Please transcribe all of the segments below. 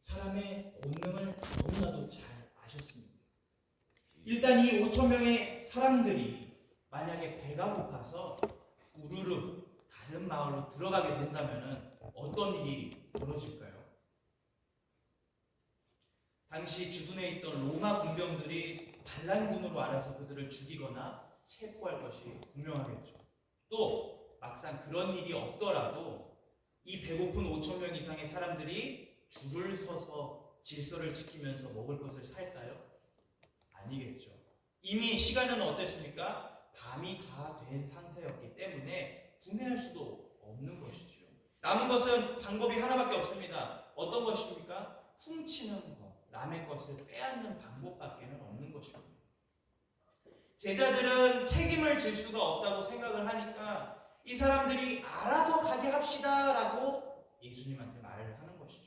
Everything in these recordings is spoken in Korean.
사람의 본능을 너무나도 잘 아셨습니다. 일단 이 5천 명의 사람들이 만약에 배가 고파서 우르르 다른 마을로 들어가게 된다면 어떤 일이 벌어질까요? 당시 주둔해 있던 로마 군병들이 반란군으로 알아서 그들을 죽이거나 체포할 것이 분명하겠죠. 또 막상 그런 일이 없더라도 이 배고픈 5천 명 이상의 사람들이 줄을 서서 질서를 지키면서 먹을 것을 살까요? 아니겠죠. 이미 시간은 어땠습니까? 밤이 다 된 상태였기 때문에 구매할 수도 없는 것이죠. 남은 것은 방법이 하나밖에 없습니다. 어떤 것입니까? 훔치는 것, 남의 것을 빼앗는 방법밖에는 없는 것입니다. 제자들은 책임을 질 수가 없다고 생각을 하니까 이 사람들이 알아서 가게 합시다라고 예수님한테 말을 하는 것이죠.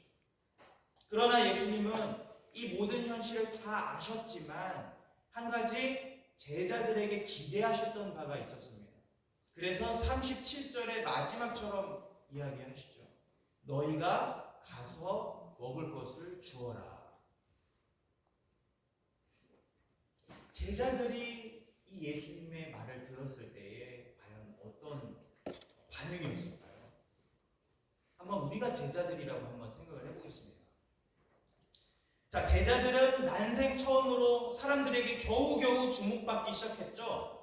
그러나 예수님은 이 모든 현실을 다 아셨지만 한 가지 제자들에게 기대하셨던 바가 있었습니다. 그래서 37절의 마지막처럼 이야기하시죠. 너희가 가서 먹을 것을 주어라. 제자들이 이 예수님의 말을 들었을 때에 과연 어떤 반응이었을까요? 한번 우리가 제자들이라고 한번 생각을 해보겠습니다. 자, 제자들은 난생 처음으로 사람들에게 겨우겨우 주목받기 시작했죠.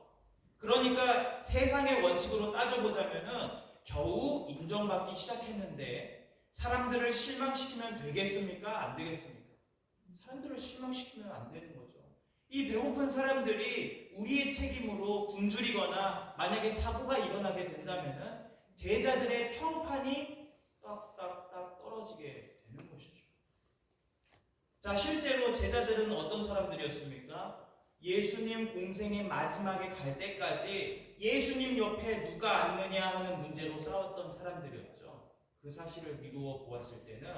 그러니까 세상의 원칙으로 따져보자면은 겨우 인정받기 시작했는데 사람들을 실망시키면 되겠습니까? 안 되겠습니까? 사람들을 실망시키면 안 되는 거죠. 이 배고픈 사람들이 우리의 책임으로 굶주리거나 만약에 사고가 일어나게 된다면은 제자들의 평판이 딱딱딱 떨어지게 되는 것이죠. 자, 실제로 제자들은 어떤 사람들이었습니까? 예수님 공생의 마지막에 갈 때까지 예수님 옆에 누가 앉느냐 하는 문제로 싸웠던 사람들이었죠. 그 사실을 미루어 보았을 때는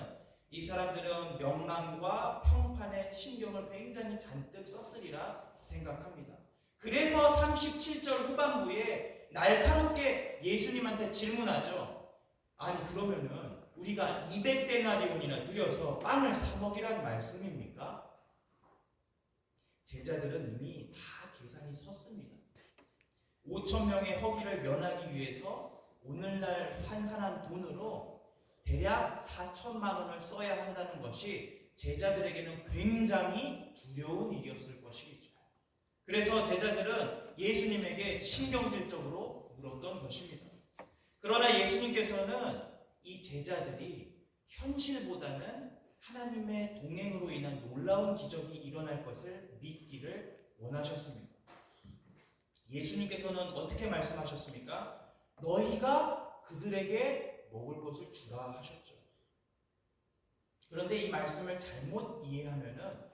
이 사람들은 명망과 평판에 신경을 굉장히 잔뜩 썼으리라 생각합니다. 그래서 37절 후반부에 날카롭게 예수님한테 질문하죠. 아니 그러면은 우리가 200데나리온이나 들여서 빵을 사 먹이라는 말씀입니까? 제자들은 이미 다 계산이 섰습니다. 5천 명의 허기를 면하기 위해서 오늘날 환산한 돈으로 대략 4천만 원을 써야 한다는 것이 제자들에게는 굉장히 두려운 일이었을 것이죠. 그래서 제자들은 예수님에게 신경질적으로 물었던 것입니다. 그러나 예수님께서는 이 제자들이 현실보다는 하나님의 동행으로 인한 놀라운 기적이 일어날 것을 믿기를 원하셨습니다. 예수님께서는 어떻게 말씀하셨습니까? 너희가 그들에게 먹을 것을 주라 하셨죠. 그런데 이 말씀을 잘못 이해하면은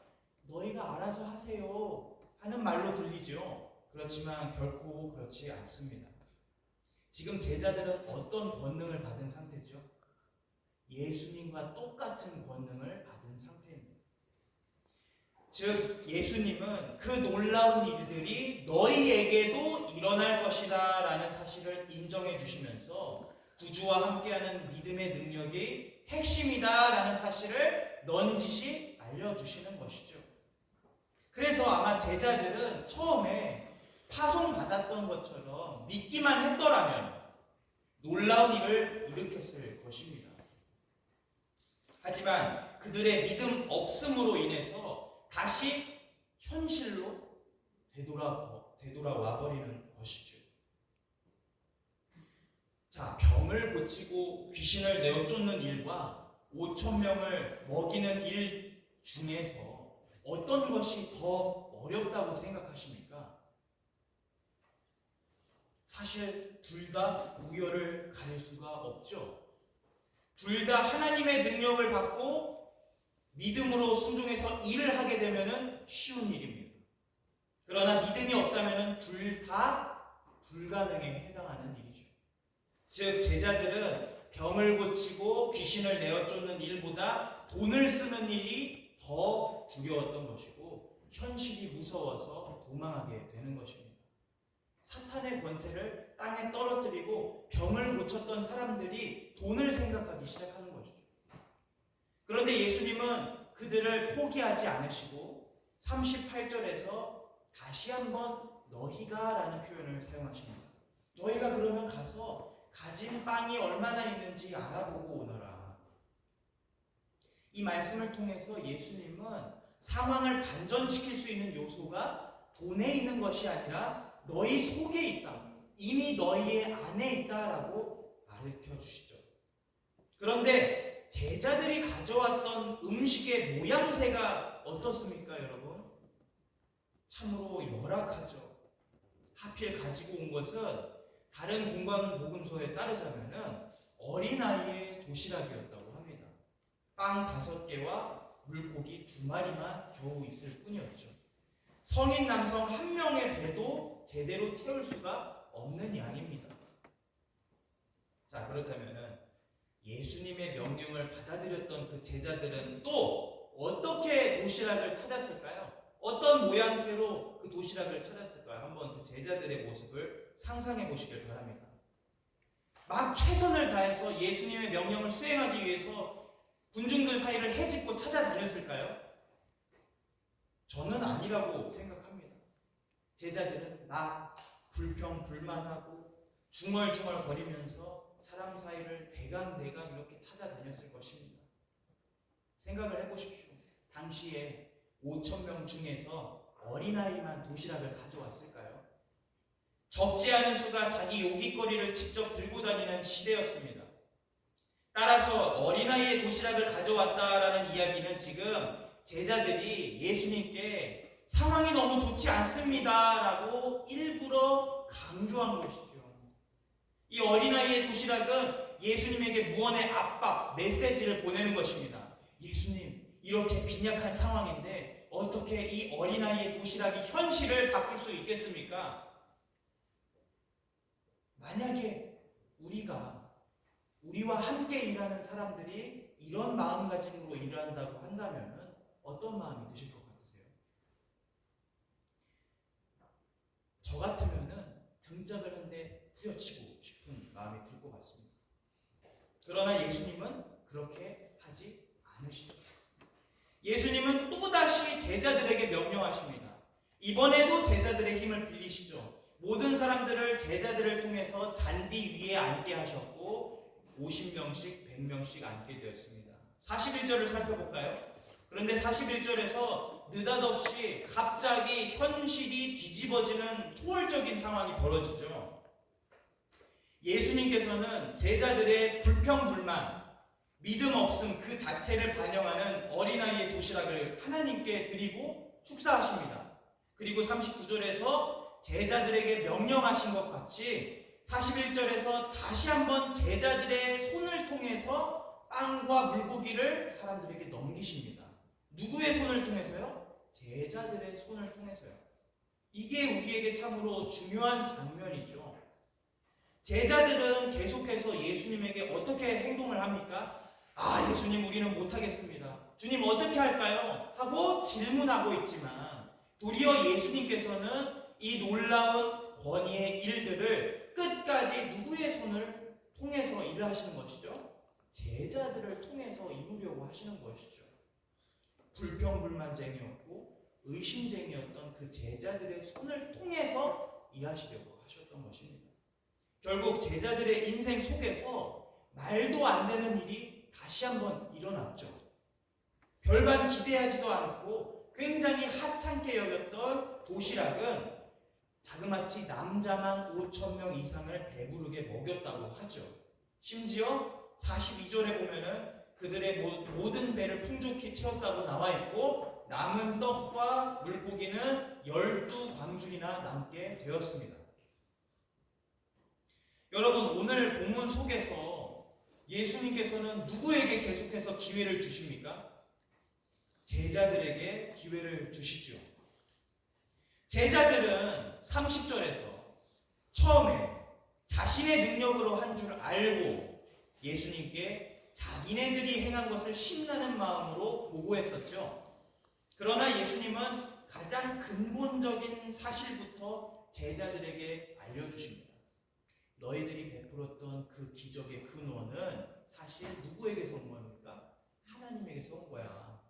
너희가 알아서 하세요 하는 말로 들리죠. 그렇지만 결코 그렇지 않습니다. 지금 제자들은 어떤 권능을 받은 상태죠? 예수님과 똑같은 권능을 받은 상태입니다. 즉 예수님은 그 놀라운 일들이 너희에게도 일어날 것이다 라는 사실을 인정해 주시면서 구주와 함께하는 믿음의 능력이 핵심이다 라는 사실을 넌지시 알려주시는 것이죠. 그래서 아마 제자들은 처음에 파송받았던 것처럼 믿기만 했더라면 놀라운 일을 일으켰을 것입니다. 하지만 그들의 믿음 없음으로 인해서 다시 현실로 되돌아와 버리는 것이죠. 자, 병을 고치고 귀신을 내어 쫓는 일과 5천 명을 먹이는 일 중에서 어떤 것이 더 어렵다고 생각하십니까? 사실 둘 다 우열을 가릴 수가 없죠. 둘 다 하나님의 능력을 받고 믿음으로 순종해서 일을 하게 되면 쉬운 일입니다. 그러나 믿음이 없다면 둘 다 불가능에 해당하는 일이죠. 즉 제자들은 병을 고치고 귀신을 내어 쫓는 일보다 돈을 쓰는 일이 더 두려웠던 것이고 현실이 무서워서 도망하게 되는 것입니다. 사탄의 권세를 땅에 떨어뜨리고 병을 고쳤던 사람들이 돈을 생각하기 시작하는 것이죠. 그런데 예수님은 그들을 포기하지 않으시고 38절에서 다시 한번 너희가 라는 표현을 사용하십니다. 너희가 그러면 가서 가진 빵이 얼마나 있는지 알아보고 오너라. 이 말씀을 통해서 예수님은 상황을 반전시킬 수 있는 요소가 돈에 있는 것이 아니라 너희 속에 있다. 이미 너희의 안에 있다라고 가르쳐 주시죠. 그런데 제자들이 가져왔던 음식의 모양새가 어떻습니까, 여러분? 참으로 열악하죠. 하필 가지고 온 것은 다른 공관 복음서에 따르자면은 어린아이의 도시락이었다고 합니다. 빵 5개와 물고기 2마리만 겨우 있을 뿐이었죠. 성인 남성 1명의 배도 제대로 채울 수가 없는 양입니다. 자, 그렇다면은 예수님의 명령을 받아들였던 그 제자들은 또 어떻게 도시락을 찾았을까요? 어떤 모양새로 그 도시락을 찾았을까요? 한번 그 제자들의 모습을 상상해 보시길 바랍니다. 막 최선을 다해서 예수님의 명령을 수행하기 위해서 군중들 사이를 헤집고 찾아다녔을까요? 저는 아니라고 생각합니다. 제자들은 막 불평불만하고 중얼중얼 거리면서 사람 사이를 대강대강 이렇게 찾아다녔을 것입니다. 생각을 해보십시오. 당시에 5,000명 중에서 어린아이만 도시락을 가져왔을까요? 적지 않은 수가 자기 요깃거리를 직접 들고 다니는 시대였습니다. 따라서 어린아이의 도시락을 가져왔다라는 이야기는 지금 제자들이 예수님께 상황이 너무 좋지 않습니다라고 일부러 강조한 것이죠. 이 어린아이의 도시락은 예수님에게 무언의 압박, 메시지를 보내는 것입니다. 예수님, 이렇게 빈약한 상황인데 어떻게 이 어린아이의 도시락이 현실을 바꿀 수 있겠습니까? 만약에 우리와 함께 일하는 사람들이 이런 마음가짐으로 일한다고 한다면 어떤 마음이 드실 것 같으세요? 저 같으면 등짝을 한 대 후려치고 싶은 마음이 들 것 같습니다. 그러나 예수님은 그렇게 하지 않으시죠. 예수님은 또다시 제자들에게 명령하십니다. 이번에도 제자들의 힘을 빌리시죠. 모든 사람들을 제자들을 통해서 잔디 위에 앉게 하셨고 50명씩 100명씩 앉게 되었습니다. 41절을 살펴볼까요? 그런데 41절에서 느닷없이 갑자기 현실이 뒤집어지는 초월적인 상황이 벌어지죠. 예수님께서는 제자들의 불평불만, 믿음 없음 그 자체를 반영하는 어린아이의 도시락을 하나님께 드리고 축사하십니다. 그리고 39절에서 제자들에게 명령하신 것 같이 41절에서 다시 한번 제자들의 손을 통해서 빵과 물고기를 사람들에게 넘기십니다. 누구의 손을 통해서요? 제자들의 손을 통해서요. 이게 우리에게 참으로 중요한 장면이죠. 제자들은 계속해서 예수님에게 어떻게 행동을 합니까? 예수님, 우리는 못하겠습니다. 주님, 어떻게 할까요? 하고 질문하고 있지만 도리어 예수님께서는 이 놀라운 권위의 일들을 끝까지 누구의 손을 통해서 일을 하시는 것이죠? 제자들을 통해서 이루려고 하시는 것이죠. 불평불만쟁이였고 의심쟁이였던 그 제자들의 손을 통해서 일하시려고 하셨던 것입니다. 결국 제자들의 인생 속에서 말도 안 되는 일이 다시 한번 일어났죠. 별반 기대하지도 않고 굉장히 하찮게 여겼던 도시락은 자그마치 남자만 5,000명 이상을 배부르게 먹였다고 하죠. 심지어 42절에 보면은 그들의 모든 배를 풍족히 채웠다고 나와 있고 남은 떡과 물고기는 12광줄이나 남게 되었습니다. 여러분, 오늘 본문 속에서 예수님께서는 누구에게 계속해서 기회를 주십니까? 제자들에게 기회를 주시죠. 제자들은 30절에서 처음에 자신의 능력으로 한 줄 알고 예수님께 자기네들이 행한 것을 신나는 마음으로 보고했었죠. 그러나 예수님은 가장 근본적인 사실부터 제자들에게 알려주십니다. 너희들이 베풀었던 그 기적의 근원은 사실 누구에게서 온 겁니까? 하나님에게서 온 거야.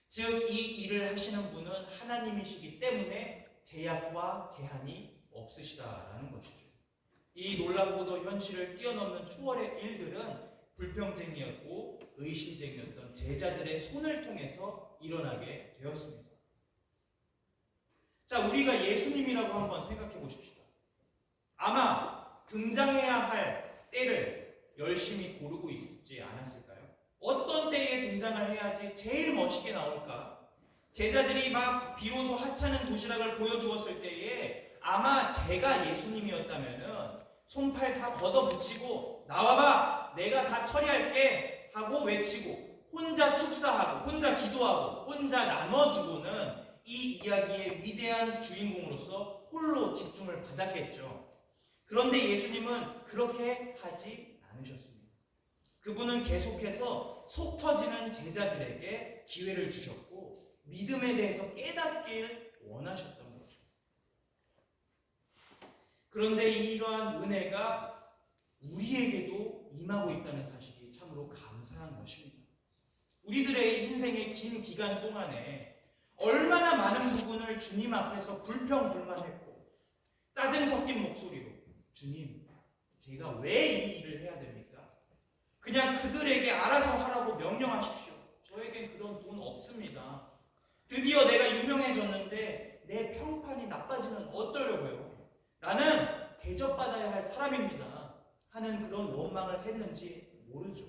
즉, 이 일을 하시는 분은 하나님이시기 때문에 제약과 제한이 없으시다라는 것이죠. 이 놀랍고도 현실을 뛰어넘는 초월의 일들은 불평쟁이였고 의심쟁이였던 제자들의 손을 통해서 일어나게 되었습니다. 자, 우리가 예수님이라고 한번 생각해 보십시다. 아마 등장해야 할 때를 열심히 고르고 있지 않았을까요? 어떤 때에 등장을 해야지 제일 멋있게 나올까? 제자들이 막 비로소 하찮은 도시락을 보여주었을 때에 아마 제가 예수님이었다면은 손팔 다 걷어붙이고 나와봐! 내가 다 처리할게! 하고 외치고 혼자 축사하고 혼자 기도하고 혼자 나눠주고는 이 이야기의 위대한 주인공으로서 홀로 집중을 받았겠죠. 그런데 예수님은 그렇게 하지 않으셨습니다. 그분은 계속해서 속 터지는 제자들에게 기회를 주셨고 믿음에 대해서 깨닫길 원하셨던 거죠. 그런데 이러한 은혜가 우리에게도 임하고 있다는 사실이 참으로 감사한 것입니다. 우리들의 인생의 긴 기간 동안에 얼마나 많은 부분을 주님 앞에서 불평불만했고 짜증 섞인 목소리로 주님, 제가 왜 이 일을 해야 됩니까? 그냥 그들에게 알아서 하라고 명령하십시오. 저에겐 그런 돈 없습니다. 드디어 내가 유명해졌는데 내 평판이 나빠지면 어쩌려고요? 나는 대접받아야 할 사람입니다. 하는 그런 원망을 했는지 모르죠.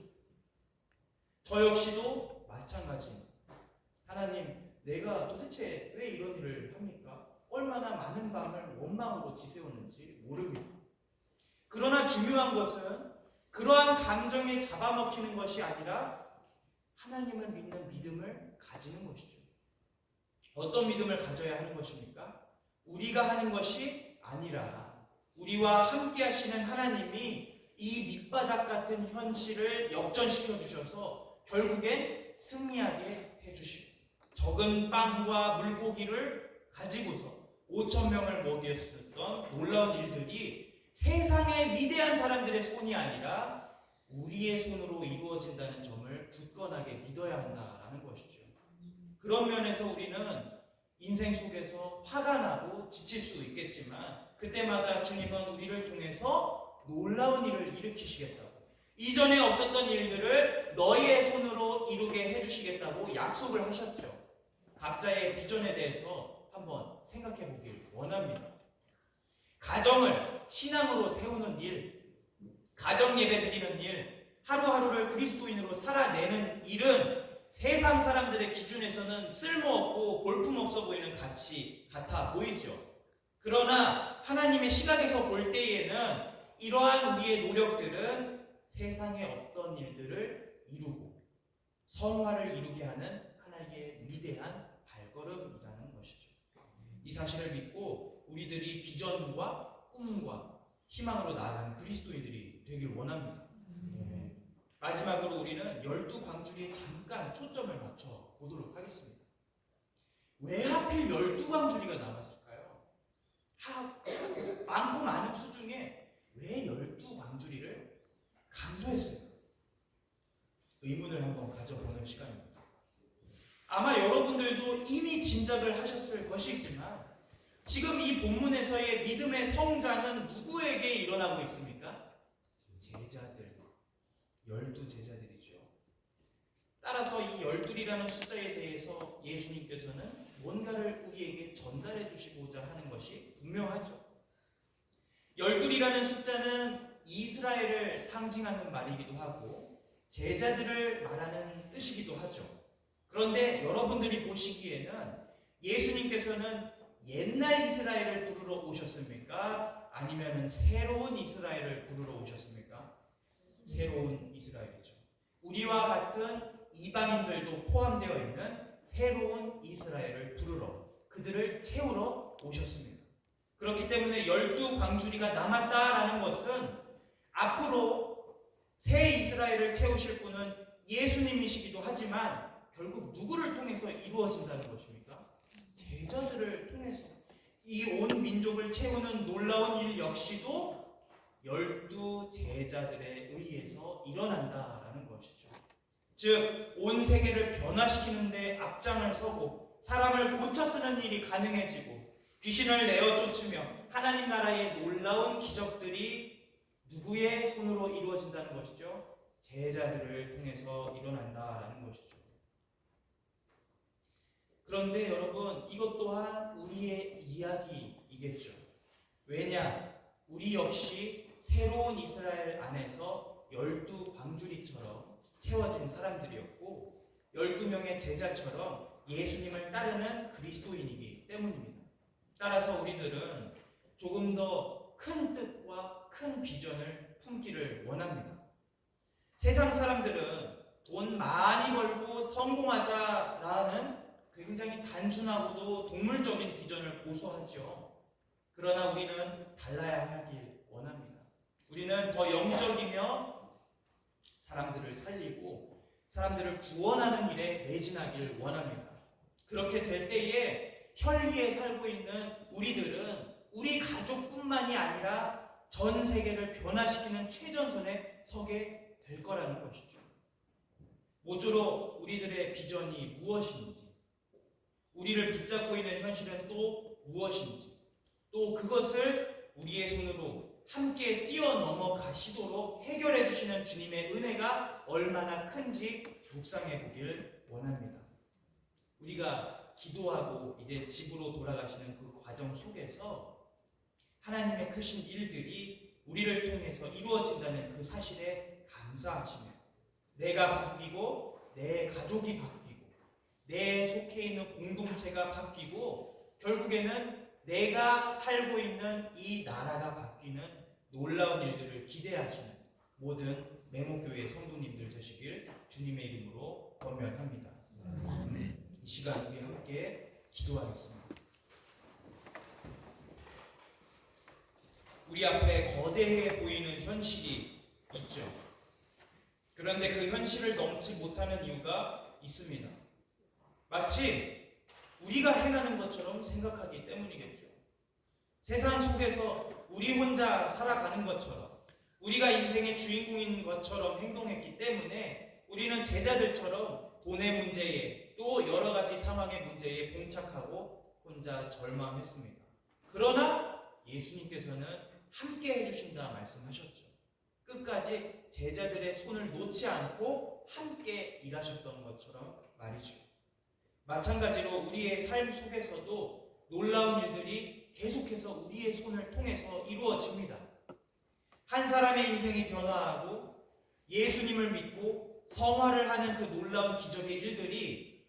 저 역시도 마찬가지입니다. 하나님, 내가 도대체 왜 이런 일을 합니까? 얼마나 많은 밤을 원망으로 지새웠는지 모릅니다. 그러나 중요한 것은 그러한 감정에 잡아먹히는 것이 아니라 하나님을 믿는 믿음을 가지는 것이죠. 어떤 믿음을 가져야 하는 것입니까? 우리가 하는 것이 아니라 우리와 함께 하시는 하나님이 이 밑바닥 같은 현실을 역전시켜 주셔서 결국엔 승리하게 해주시고 적은 빵과 물고기를 가지고서 5,000명을 먹였었던 놀라운 일들이 세상의 위대한 사람들의 손이 아니라 우리의 손으로 이루어진다는 점을 굳건하게 믿어야 한다는 것이죠. 그런 면에서 우리는 인생 속에서 화가 나고 지칠 수 있겠지만 그때마다 주님은 우리를 통해서 놀라운 일을 일으키시겠다고, 이전에 없었던 일들을 너희의 손으로 이루게 해주시겠다고 약속을 하셨죠. 각자의 비전에 대해서 한번 생각해 보길 원합니다. 가정을 신앙으로 세우는 일, 가정 예배 드리는 일, 하루하루를 그리스도인으로 살아내는 일은 세상 사람들의 기준에서는 쓸모없고 볼품없어 보이는 가치 같아 보이죠. 그러나 하나님의 시각에서 볼 때에는 이러한 우리의 노력들은 세상의 어떤 일들을 이루고 성화를 이루게 하는 하나님의 위대한 발걸음이라는 것이죠. 이 사실을 믿고 우리들이 비전과 꿈과 희망으로 나아가는 그리스도인들이 되길 원합니다. 마지막으로 우리는 12광주리에 잠깐 초점을 맞춰 보도록 하겠습니다. 왜 하필 12광주리가 나왔을까요? 많고 많은 수 중에 왜 12광주리를 강조했을까요? 의문을 한번 가져보는 시간입니다. 아마 여러분들도 이미 짐작을 하셨을 것이지만 지금 이 본문에서의 믿음의 성장은 누구에게 일어나고 있습니까? 제자들, 12제자들이죠. 따라서 이 12이라는 숫자에 대해서 예수님께서는 뭔가를 우리에게 전달해 주시고자 하는 것이 분명하죠. 12이라는 숫자는 이스라엘을 상징하는 말이기도 하고 제자들을 말하는 뜻이기도 하죠. 그런데 여러분들이 보시기에는 예수님께서는 옛날 이스라엘을 부르러 오셨습니까? 아니면 새로운 이스라엘을 부르러 오셨습니까? 새로운 이스라엘이죠. 우리와 같은 이방인들도 포함되어 있는 새로운 이스라엘을 부르러, 그들을 채우러 오셨습니다. 그렇기 때문에 12광주리가 남았다라는 것은 앞으로 새 이스라엘을 채우실 분은 예수님이시기도 하지만 결국 누구를 통해서 이루어진다는 것입니까? 제자들을 통해서 이 온 민족을 채우는 놀라운 일 역시도 12제자들에 의해서 일어난다라는 것이죠. 즉 온 세계를 변화시키는 데 앞장을 서고 사람을 고쳐 쓰는 일이 가능해지고 귀신을 내어 쫓으며 하나님 나라의 놀라운 기적들이 누구의 손으로 이루어진다는 것이죠? 제자들을 통해서 일어난다라는 것이죠. 그런데 여러분, 이것 또한 우리의 이야기이겠죠. 왜냐? 우리 역시 새로운 이스라엘 안에서 12광주리처럼 채워진 사람들이었고 12명의 제자처럼 예수님을 따르는 그리스도인이기 때문입니다. 따라서 우리들은 조금 더 큰 뜻과 큰 비전을 품기를 원합니다. 세상 사람들은 돈 많이 벌고 성공하자라는 굉장히 단순하고도 동물적인 비전을 고수하죠. 그러나 우리는 달라야 하길 원합니다. 우리는 더 영적이며 사람들을 살리고 사람들을 구원하는 일에 매진하길 원합니다. 그렇게 될 때에 혈기에 살고 있는 우리들은 우리 가족뿐만이 아니라 전 세계를 변화시키는 최전선에 서게 될 거라는 것이죠. 모쪼록 우리들의 비전이 무엇인지, 우리를 붙잡고 있는 현실은 또 무엇인지, 또 그것을 우리의 손으로 함께 뛰어넘어 가시도록 해결해 주시는 주님의 은혜가 얼마나 큰지 묵상해 보길 원합니다. 우리가 기도하고 이제 집으로 돌아가시는 그 과정 속에서 하나님의 크신 일들이 우리를 통해서 이루어진다는 그 사실에 감사하시며 내가 바뀌고 내 가족이 바뀌고 내 속해 있는 공동체가 바뀌고 결국에는 내가 살고 있는 이 나라가 바뀌는 놀라운 일들을 기대하시는 모든 매목교회 성도님들 되시길 주님의 이름으로 권면합니다. 이 시간 우리 함께 기도하겠습니다. 우리 앞에 거대해 보이는 현실이 있죠. 그런데 그 현실을 넘지 못하는 이유가 있습니다. 마치 우리가 행하는 것처럼 생각하기 때문이겠죠. 세상 속에서 우리 혼자 살아가는 것처럼 우리가 인생의 주인공인 것처럼 행동했기 때문에 우리는 제자들처럼 돈의 문제에 또 여러 가지 상황의 문제에 봉착하고 혼자 절망했습니다. 그러나 예수님께서는 함께 해주신다 말씀하셨죠. 끝까지 제자들의 손을 놓지 않고 함께 일하셨던 것처럼 말이죠. 마찬가지로 우리의 삶 속에서도 놀라운 일들이 계속해서 우리의 손을 통해서 이루어집니다. 한 사람의 인생이 변화하고 예수님을 믿고 성화를 하는 그 놀라운 기적의 일들이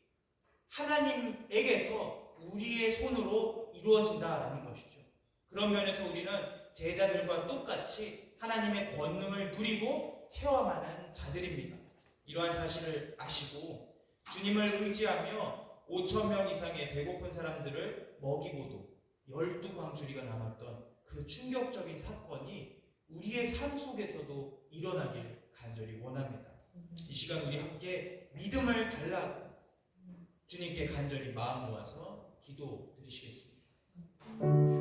하나님에게서 우리의 손으로 이루어진다라는 것이죠. 그런 면에서 우리는 제자들과 똑같이 하나님의 권능을 누리고 체험하는 자들입니다. 이러한 사실을 아시고 주님을 의지하며 5,000명 이상의 배고픈 사람들을 먹이고도 12광주리가 남았던 그 충격적인 사건이 우리의 삶 속에서도 일어나길 간절히 원합니다. 이 시간 우리 함께 믿음을 달라고 주님께 간절히 마음 모아서 기도 드리시겠습니다.